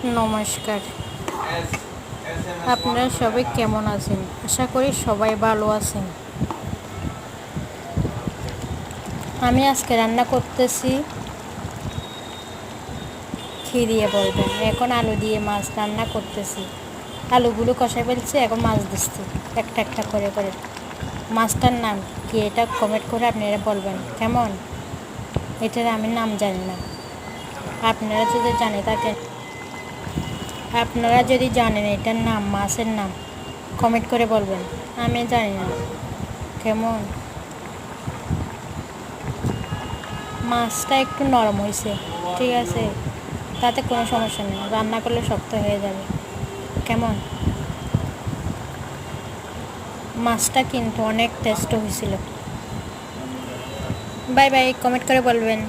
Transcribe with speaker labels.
Speaker 1: নমস্কার, আপনারা সবাই কেমন আছেন? আশা করি সবাই ভালো আছেন। আমি আজকে রান্না করতেছি, কী দিয়ে বলবেন, এখন আলু দিয়ে মাছ রান্না করতেছি। আলুগুলো কষাই ফেলছি, এখন মাছ দিচ্ছি একটা একটা করে করে। মাছটার নাম কি এটা কমেন্ট করে আপনারা বলবেন কেমন। এটার আমি নাম জানি না, আপনারা যদি জানেন এটার নাম, মাছের নাম, কমেন্ট করে বলবেন। আমি জানি না কেমন। মাছটা একটু নরম হয়েছে, ঠিক আছে, তাতে কোনো সমস্যা নেই, রান্না করলে শক্ত হয়ে যাবে। কেমন, মাছটা কিন্তু অনেক টেস্ট হয়েছিল। বাই বাই, কমেন্ট করে বলবেন।